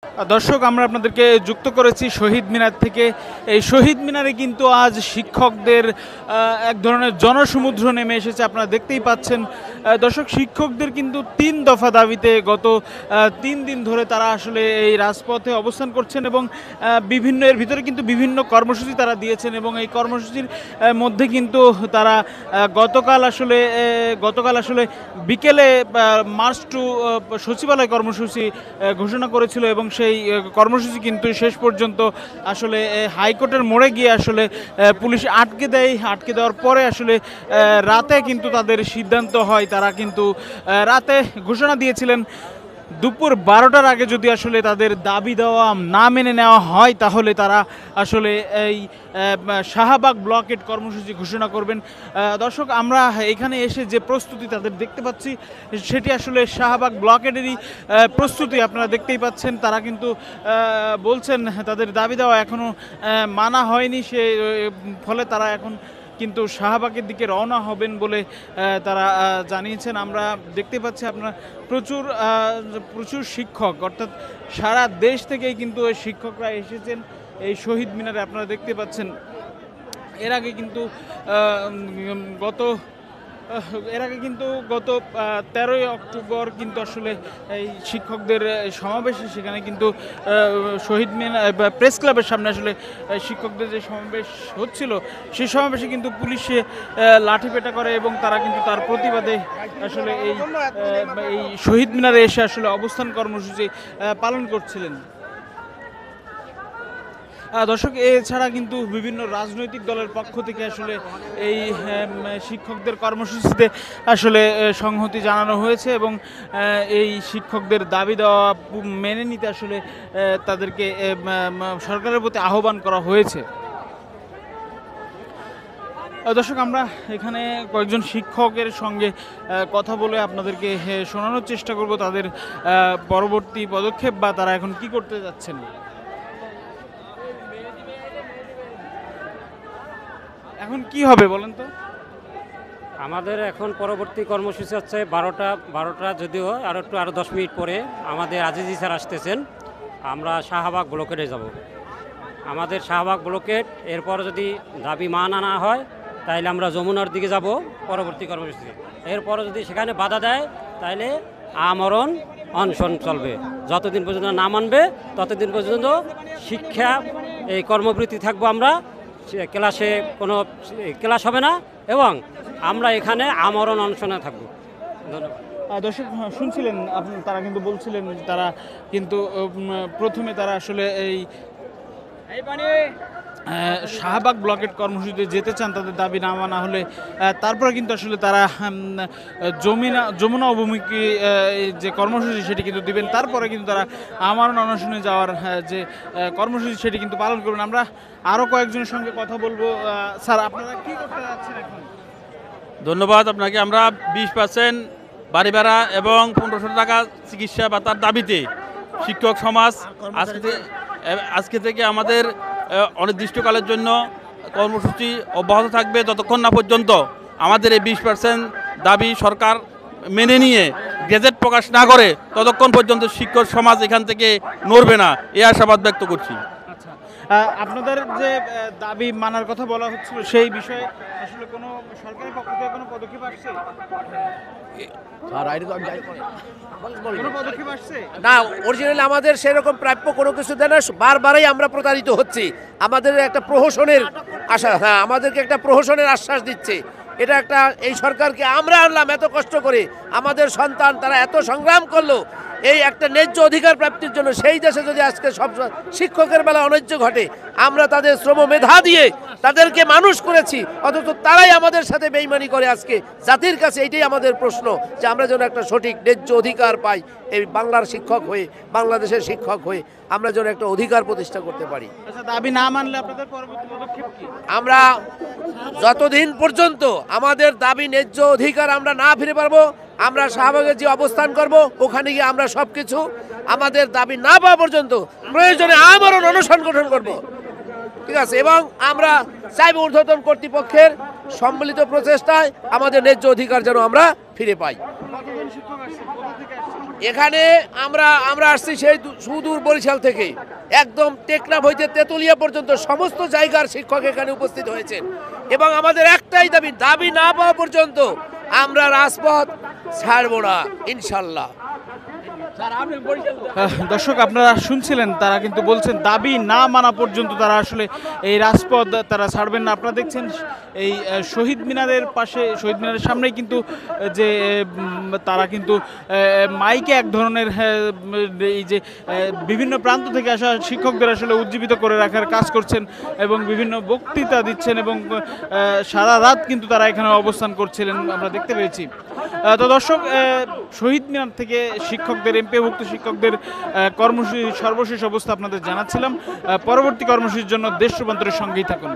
দর্শক, আমরা আপনাদেরকে যুক্ত করেছি শহীদ মিনার থেকে। এই শহীদ মিনারে কিন্তু আজ শিক্ষকদের এক ধরনের জনসমুদ্র নেমে এসেছে, আপনারা দেখতেই পাচ্ছেন। দর্শক, শিক্ষকদের কিন্তু ৩ দফা দাবিতে গত ৩ দিন ধরে তারা আসলে এই রাজপথে অবস্থান করছেন এবং বিভিন্ন এর ভিতরে কিন্তু বিভিন্ন কর্মসূচি তারা দিয়েছেন এবং এই কর্মসূচির মধ্যে কিন্তু তারা গতকাল আসলে বিকেলে মার্চ টু সচিবালয় কর্মসূচি ঘোষণা করেছিল এবং সেই কর্মসূচি কিন্তু শেষ পর্যন্ত আসলে হাইকোর্টের মোড়ে গিয়ে আসলে পুলিশ আটকে দেওয়ার পরে আসলে রাতে কিন্তু তাদের সিদ্ধান্ত হয়। তারা কিন্তু রাতে ঘোষণা দিয়েছিলেন দুপুর 12টার আগে যদি আসলে তাদের দাবি দেওয়া না মেনে নেওয়া হয় তাহলে তারা আসলে এই শাহবাগ ব্লকেট কর্মসূচি ঘোষণা করবেন। দর্শক, আমরা এখানে এসে যে প্রস্তুতি তাদের দেখতে পাচ্ছি সেটি আসলে শাহবাগ ব্লকেটেরই প্রস্তুতি, আপনারা দেখতেই পাচ্ছেন। তারা কিন্তু বলছেন তাদের দাবি দেওয়া এখনও মানা হয়নি, ফলে তারা এখন কিন্তু শাহবাগের দিকে রওনা হবেন বলে তারা জানিয়েছেন। আমরা দেখতে পাচ্ছি আপনারা প্রচুর শিক্ষক, অর্থাৎ সারা দেশ থেকেই কিন্তু এই শিক্ষকরা এসেছেন এই শহীদ মিনারে, আপনারা দেখতে পাচ্ছেন। এর আগে কিন্তু গত 13ই অক্টোবর কিন্তু আসলে এই শিক্ষকদের সমাবেশে সেখানে কিন্তু শহীদ মিনার প্রেস ক্লাবের সামনে আসলে শিক্ষকদের যে সমাবেশ হচ্ছিল সেই সমাবেশে কিন্তু পুলিশে লাঠিপেটা করে এবং তারা কিন্তু তার প্রতিবাদে আসলে এই শহীদ মিনারে এসে আসলে অবস্থান কর্মসূচি পালন করছিলেন। দর্শক, এছাড়া কিন্তু বিভিন্ন রাজনৈতিক দলের পক্ষ থেকে আসলে এই শিক্ষকদের কর্মসূচিতে আসলে সংহতি জানানো হয়েছে এবং এই শিক্ষকদের দাবি দেওয়া মেনে নিতে আসলে তাদেরকে সরকারের প্রতি আহ্বান করা হয়েছে। দর্শক, আমরা এখানে কয়েকজন শিক্ষকের সঙ্গে কথা বলে আপনাদেরকে শোনানোর চেষ্টা করব তাদের পরবর্তী পদক্ষেপ বা তারা এখন কি করতে যাচ্ছেন। এখন কি হবে বলেন তো? আমাদের এখন পরবর্তী কর্মসূচি হচ্ছে 12টা যদিও আরও 10 মিনিট পরে আমাদের আজিজি স্যার আসতেছেন। আমরা শাহবাগ ব্লকেটে যাব। আমাদের শাহবাগ ব্লকেট, এরপর যদি দাবি মানা না হয় তাহলে আমরা যমুনার দিকে যাব পরবর্তী কর্মসূচি। এরপর যদি সেখানে বাধা দেয় তাহলে আমরণ অনশন চলবে। যতদিন পর্যন্ত না মানবে ততদিন পর্যন্ত শিক্ষা এই কর্মবৃত্তি থাকবো। আমরা ক্লাসে কোনো ক্লাস হবে না এবং আমরা এখানে আমরণ অনশনে থাকব। ধন্যবাদ। দর্শক, শুনছিলেন তারা কিন্তু বলছিলেন তারা কিন্তু প্রথমে তারা আসলে এই শাহবাগ ব্লকেট কর্মসূচিতে যেতে চান, তাদের দাবি না মানা হলে তারপরে কিন্তু আসলে তারা যমুনা অভিমুখী যে কর্মসূচি সেটি কিন্তু দিবেন। তারপরে কিন্তু তারা আমরণ অনশনে যাওয়ার যে কর্মসূচি সেটি কিন্তু পালন করবেন। আমরা আরও কয়েকজনের সঙ্গে কথা বলবো। স্যার, আপনারা কি করতে যাচ্ছেন এখন? ধন্যবাদ আপনাকে। আমরা 20% বাড়ি ভাড়া এবং 1500 টাকা চিকিৎসা ভাতার দাবিতে শিক্ষক সমাজ আজকে থেকে আমাদের অনির্দিষ্টকালের জন্য কর্মসূচি অব্যাহত থাকবে যতক্ষণ না পর্যন্ত আমাদের এই 20% দাবি সরকার মেনে নিয়ে গেজেট প্রকাশ না করে ততক্ষণ পর্যন্ত শিক্ষক সমাজ এখান থেকে নড়বে না, এই আশাবাদ ব্যক্ত করছি। আপনাদের যে দাবি মানার কথা বলা হচ্ছিল সেই বিষয়ে আসলে কোনো সরকারের পক্ষ থেকে কোনো পদক্ষেপ আসছে? না, অরিজিনালি আমাদের সেরকম প্রাপ্য কোনো কিছু দেয় না। বারবারই আমরা প্রতারিত হচ্ছি। আমাদের একটা প্রহসনের আশা, আমাদেরকে একটা প্রহসনের আশ্বাস দিচ্ছে। এটা একটা, এই সরকারকে আমরা আনলাম এত কষ্ট করে, আমাদের সন্তান তারা এত সংগ্রাম করলো এই একটা ন্যায্য অধিকার প্রাপ্তির জন্য। সেই দেশে যদি আজকে সব শিক্ষকের বেলা অন্যায্য ঘটে, আমরা তাদের শ্রম মেধা দিয়ে তাদেরকে মানুষ করেছি, অথচ তারাই আমাদের সাথে বেইমানি করে। আজকে জাতির কাছে এইটাই আমাদের প্রশ্ন যে আমরা যেন একটা সঠিক ন্যায্য অধিকার পাই। এই বাংলার শিক্ষক হয়ে, বাংলাদেশের শিক্ষক হয়ে আমরা যেন একটা অধিকার প্রতিষ্ঠা করতে পারি। দাবি না মানলে আপনাদের পরবর্তী পদক্ষেপ কি? আমরা যতদিন পর্যন্ত আমাদের দাবি ন্যায্য অধিকার আমরা না ফিরে পারবো, আমরা শাহবাগে যে অবস্থান করব ওখানে গিয়ে আমরা সব কিছু আমাদের দাবি না পাওয়া পর্যন্ত প্রয়োজনে আমরণ অনশন গঠন করব, ঠিক আছে? এবং আমরা চাইব ঊর্ধ্বতন কর্তৃপক্ষের সম্মিলিত প্রচেষ্টায় আমাদের ন্যায্য অধিকার যেন আমরা ফিরে পাই। কতজন শিক্ষক আসছে? কোথা থেকে আসছে? এখানে আমরা আসছি সেই সুদূর বরিশাল থেকে, একদম টেকনাফ হইতে তেতুলিয়া পর্যন্ত সমস্ত জায়গার শিক্ষক এখানে উপস্থিত হয়েছেন এবং আমাদের একটাই দাবি না পাওয়া পর্যন্ত আমরা রাজপথ ছাড়বো না ইনশাল্লাহ। দর্শক আপনারা শুনছিলেন, তারা কিন্তু বলছেন দাবি না মানা পর্যন্ত তারা আসলে এই রাজপথ তারা ছাড়বেন না। আপনারা দেখছেন এই শহীদ মিনারের পাশে, শহীদ মিনারের সামনেই কিন্তু যে তারা কিন্তু মাইকে এক ধরনের এই যে বিভিন্ন প্রান্ত থেকে আসা শিক্ষকদের আসলে উজ্জীবিত করে রাখার কাজ করছেন এবং বিভিন্ন বক্তৃতা দিচ্ছেন এবং সারা রাত কিন্তু তারা এখানে অবস্থান করছিলেন, আমরা দেখতে পেয়েছি। তো দর্শক, শহীদ মিনার থেকে শিক্ষকদের, এমপিওভুক্ত শিক্ষকদের কর্মসূচি সর্বশেষ অবস্থা আপনাদের জানাচ্ছিলাম। পরবর্তী কর্মসূচির জন্য দেশ রূপান্তরের সঙ্গেই থাকুন।